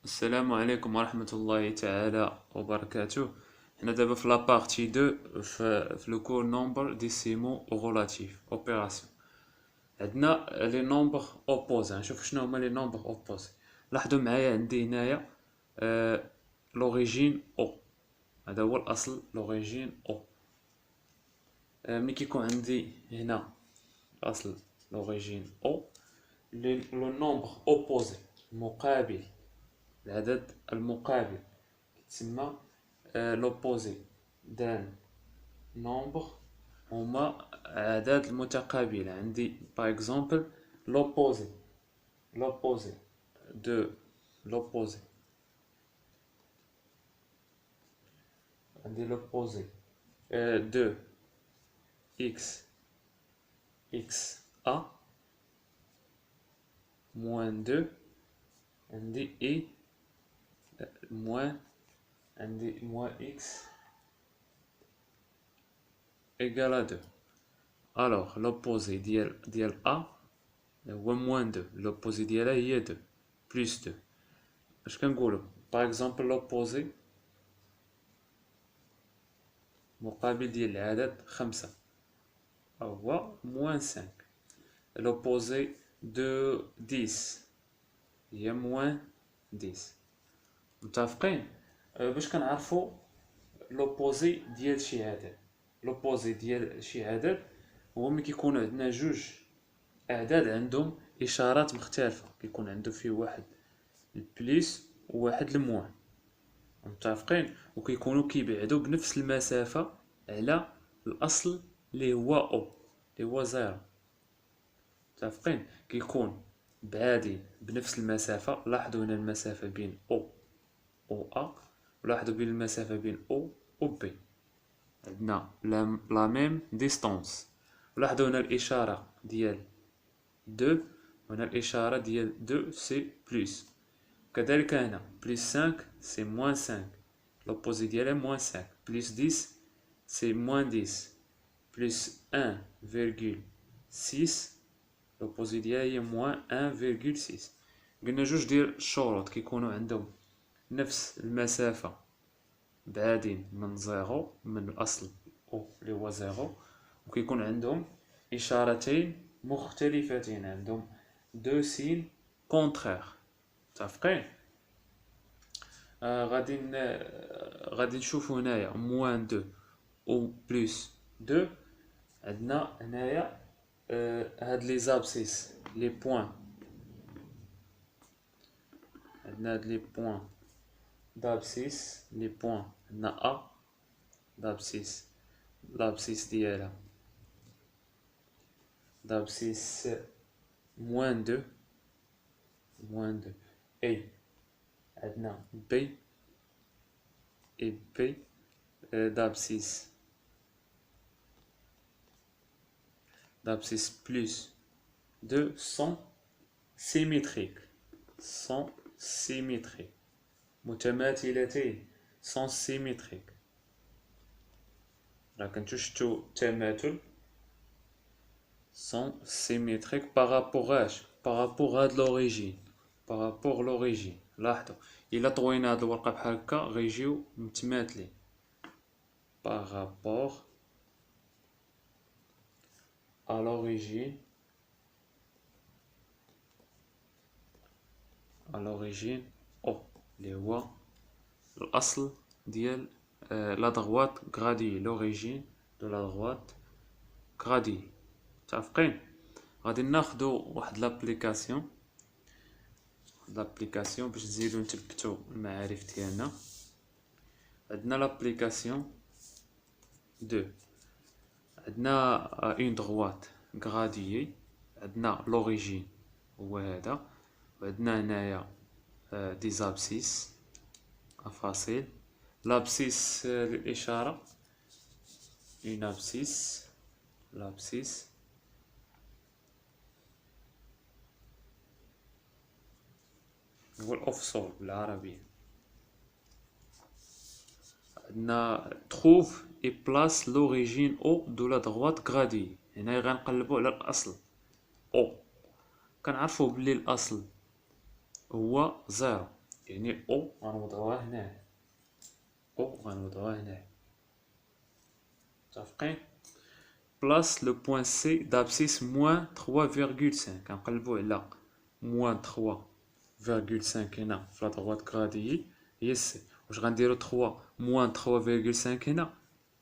السلام عليكم ورحمة الله تعالى وبركاته. حنا دابا في لابارتي 2 في لو كور نومبر ديسيمو غولاتيف اوبيراسيون. عندنا لي نومبر اوبوزي، نشوف شنو هما لي نومبر اوبوزي. لاحظوا معايا عندي هنايا لوريجين او، هذا هو الاصل لوريجين او. ملي كيكون عندي هنا الاصل لوريجين او، لو نومبر اوبوزي مقابل، العدد المقابل تسمى لوبوزي دان نومبر، هما أعداد المتقابلة. عندي باغ اكزومبل لوبوزي دو لوبوزي، عندي لوبوزي دو اكس ا موان دو، عندي اي موان، عندي موان اكس ايكال ا دو. الوغ لوبوزي ديال ا هو موان دو، لوبوزي ديالها هي دو بلس دو. اش كنقولو؟ باغ اكزومبل لوبوزي مقابل ديال العدد خمسة هو موان سانك. لوبوزي دو ديس هي موان ديس. متفقين؟ باش كنعرفو لوبوزي ديال شي عدد، لوبوزي ديال شي عدد هو ملي كيكونوا عندنا جوج اعداد عندهم اشارات مختلفه، كيكون عنده فيه واحد البليس وواحد الموان. متفقين؟ وكيكونوا كيبعدوا بنفس المسافه على الاصل اللي هو او، اللي هو زيرو. متفقين؟ كيكون بعادين بنفس المسافه. لاحظوا هنا المسافه بين او و ا، ولاحظوا بين المسافه بين او و بي عندنا لا ميم ديستونس. ولاحظوا هنا الاشاره ديال دو، وهنا الاشاره ديال دو سي بلس. كذلك هنا بلس 5 سي موان 5، لوبوزي ديالها موان 5. بلس 10 سي موان 10. بلس 1,6 لوبوزي ديالها هي موان 1,6. قلنا جوج ديال الشروط كيكونوا عندهم نفس المسافة بعادين من زيرو، من الأصل أو اللي هو زيرو، وكيكون عندهم إشارتين مختلفتين، عندهم دو سين كونترير. متفقين؟ غادي نشوفو هنايا موان دو و بلس دو. عندنا هنايا هاد لي زابسيس لي بوان، عندنا هاد لي بوان دابسيس، لي بوان عندنا ا دابسيس، لابسيس ديالها دابسيس موان دو، موان دو. اي عندنا بي، اي بي دابسيس، دابسيس بلس دو سون سيميتريك، سون سيميتريك متماثلتين، سون سيميتريك. راه كنتو شفتو التماثل سون سيميتريك بارابوغ اش؟ بارابوغ هاد لوريجين، بارابوغ لوريجين. لاحظوا الا طوينا هاد الورقه بحال هكا غيجيو متماثلين. بارابوغ ا لوريجين، ا لوريجين او اللي هو الاصل ديال لا دغوات غرادي، لوريجين دو لا دغوات غرادي. متفقين؟ غادي ناخدو واحد لابليكاسيون، باش نزيدو نثبتو المعارف ديالنا. عندنا لابليكاسيون دو، عندنا اون دغوات غراديي، عندنا لوريجين هو هذا، وعندنا هنايا دي زابسيس فاصيل. لابسيس للإشارة، اون ابسيس، لابسيس هو الأفصول بالعربية. عندنا تروف اي بلاس لوريجين او دو لا دغوات غرادي. هنا غنقلبو على الأصل او، كنعرفو بلي الأصل هو زيرو، يعني او غنوضعوها هنا، او غنوضعوها هنا. متفقين؟ بلاس لو بوان سي d'abscisse moins 3,5. غنقلبو على moins 3,5 هنا في لا droite غاديي هي سي. واش غنديرو 3 moins 3,5 هنا؟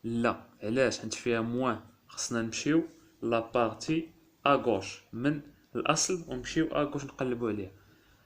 لا، علاش؟ حيت فيها موان، خصنا نمشيو لا بارتي اغوش من الاصل ونمشيو اغوش نقلبو عليها.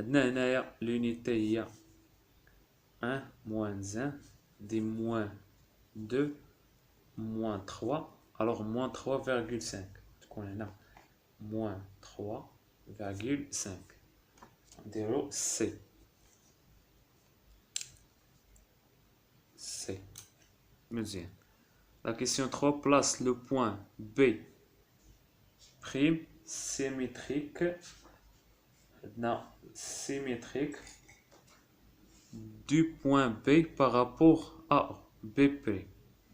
عندنا هنايا لونيتي هي 1 moins 1 دي moins 2 moins 3. alors moins 3,5 تكون هنا moins 3,5. نديرو سي سي. مزيان. La question 3 place le point B prime symétrique du point B par rapport à A. B prime.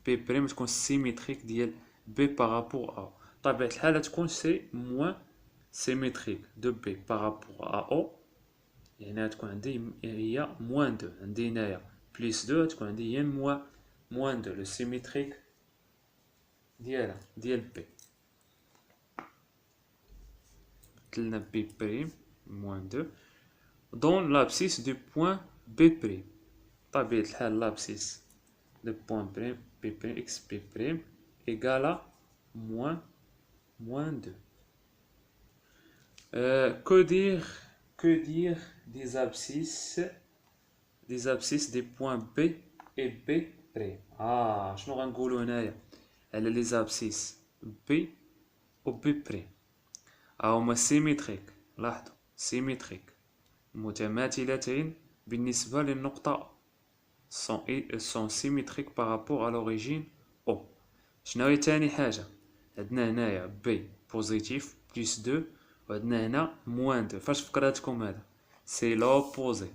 B prime تكون symétrique ديال B par rapport à A. طبيعة الحال تكون سي moins symétrique de B par rapport à A. يعني تكون عندي هي moins 2. عندي هنايا plus 2 تكون عندي هي moins 2. le symétrique ديال بي بدلنا بي بريم موان دو دون لابسيس دو بوان بي بريم. طبيعة الحال لابسيس دو بوان بريم بي بريم اكس بي بريم ايكالا موان دو. que dire des abscisses des points B et B prime. شنو غنقولو هنايا على لي زابسيس بي و بي بريم؟ هما سيميتريك. لاحظوا سيميتريك متماثلتين بالنسبة للنقطة sont symétriques par rapport à l'origine O. شنو هي تاني حاجة؟ عندنا هنايا بي بوزيتيف بلس 2 وعندنا هنا موان 2. فاش فكراتكم هذا؟ سي لوبوزي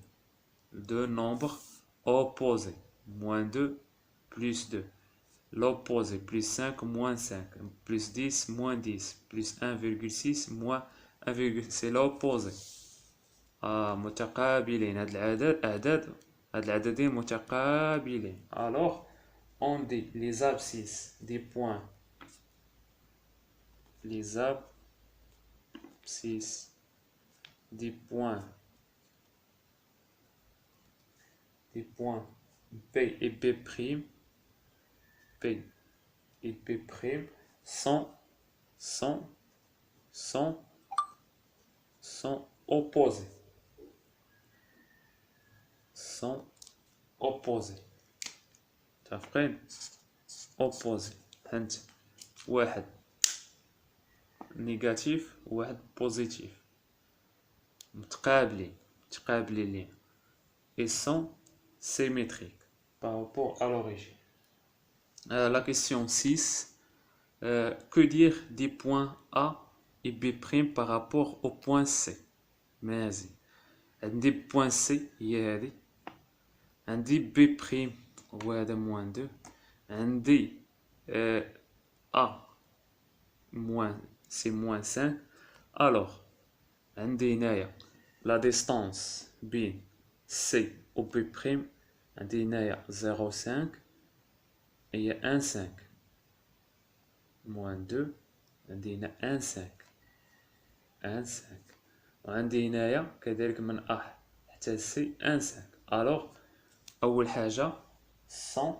دو نومبر اوبوزي. موان 2 بلس 2. L'opposé, plus 5, moins 5, plus 10, moins 10, plus 1,6, moins 1,6, c'est l'opposé. متقابلين. هاد العددين متقابلين. Alors, on dit les abscisses des points, B et B prime, P et P prime sont opposés. تفقين opposés. هانت واحد نيجاتيف وواحد بوزيتيف متقابلين ليه et sont symétriques par rapport à l'origine. La question 6. Que dire des points A et B' par rapport au point C? مازي عندي point C هي هذه، عندي B' هو هذا moins 2، عندي A c'est moins 5. alors عندي هنايا la distance بين C و B' عندي هنايا 0,5 هي 1,5 moins 2 عندي هنا 1,5 وعندي هنايا كذلك من A حتى C 1,5. alors أول حاجة sont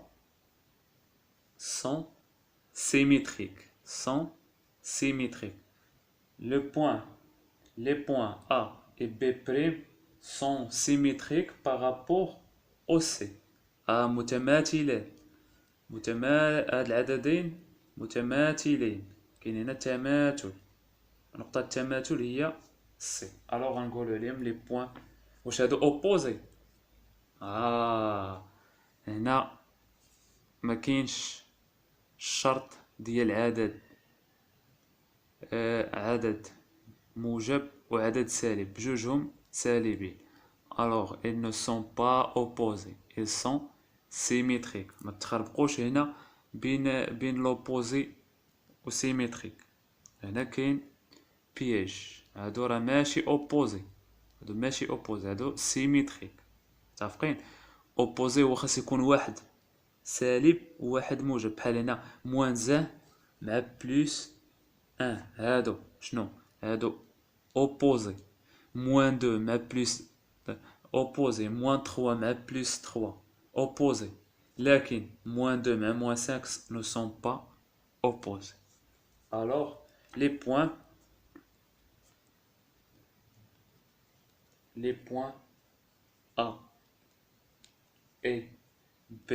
symétriques. Les points A et B' sont symétriques par rapport au C. متماثلين. هاد العددين متماثلين، كاين هنا تماثل، نقطة التماثل هي سي. الوغ غنقولو عليهم لي بوين. واش هادو اوبوزي؟ هنا ما كاينش الشرط ديال عدد موجب وعدد سالب، بجوجهم سالبين. الوغ ils ne sont pas opposés, ils sont symétriques. ما تخربقوش هنا بين لوبوزي و سيميتريك، هنا كاين بياج. هادو راه ماشي اوبوزي، هادو سيميتريك. متفقين؟ اوبوزي هو خاص يكون واحد سالب وواحد موجب، بحال هنا موان زان مع بلوس ان، هادو شنو؟ هادو اوبوزي. موان دو مع بلوس اوبوزي، موان تخوا مع بلوس تخوا opposé. لكن moins 2 mais moins 5 ne sont pas opposés. Alors, les points A et B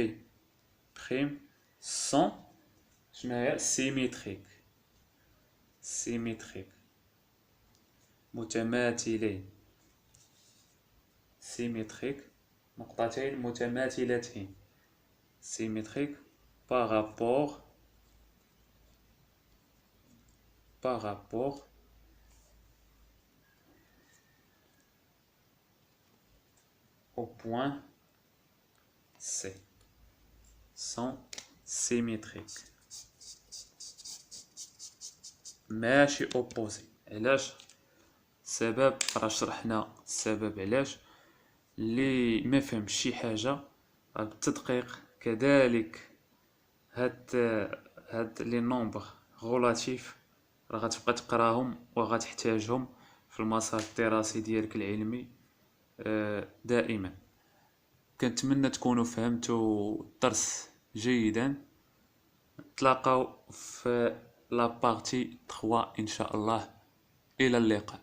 prime sont symétriques. متماثلين. symétriques. نقطتين متماثلتين. symétrique par rapport au point C, sont symétriques ماشي opposé. علاش؟ سبب راه شرحنا السبب علاش. اللي ما فهمش شي حاجه بالتدقيق كذلك هاد لي نومبر غولاتيف راه غتبقى تقراهم وغتحتاجهم في المسار الدراسي ديالك العلمي دائما. كنتمنى تكونوا فهمتوا الدرس جيدا. نتلاقاو في لا بارتي 3 ان شاء الله. الى اللقاء.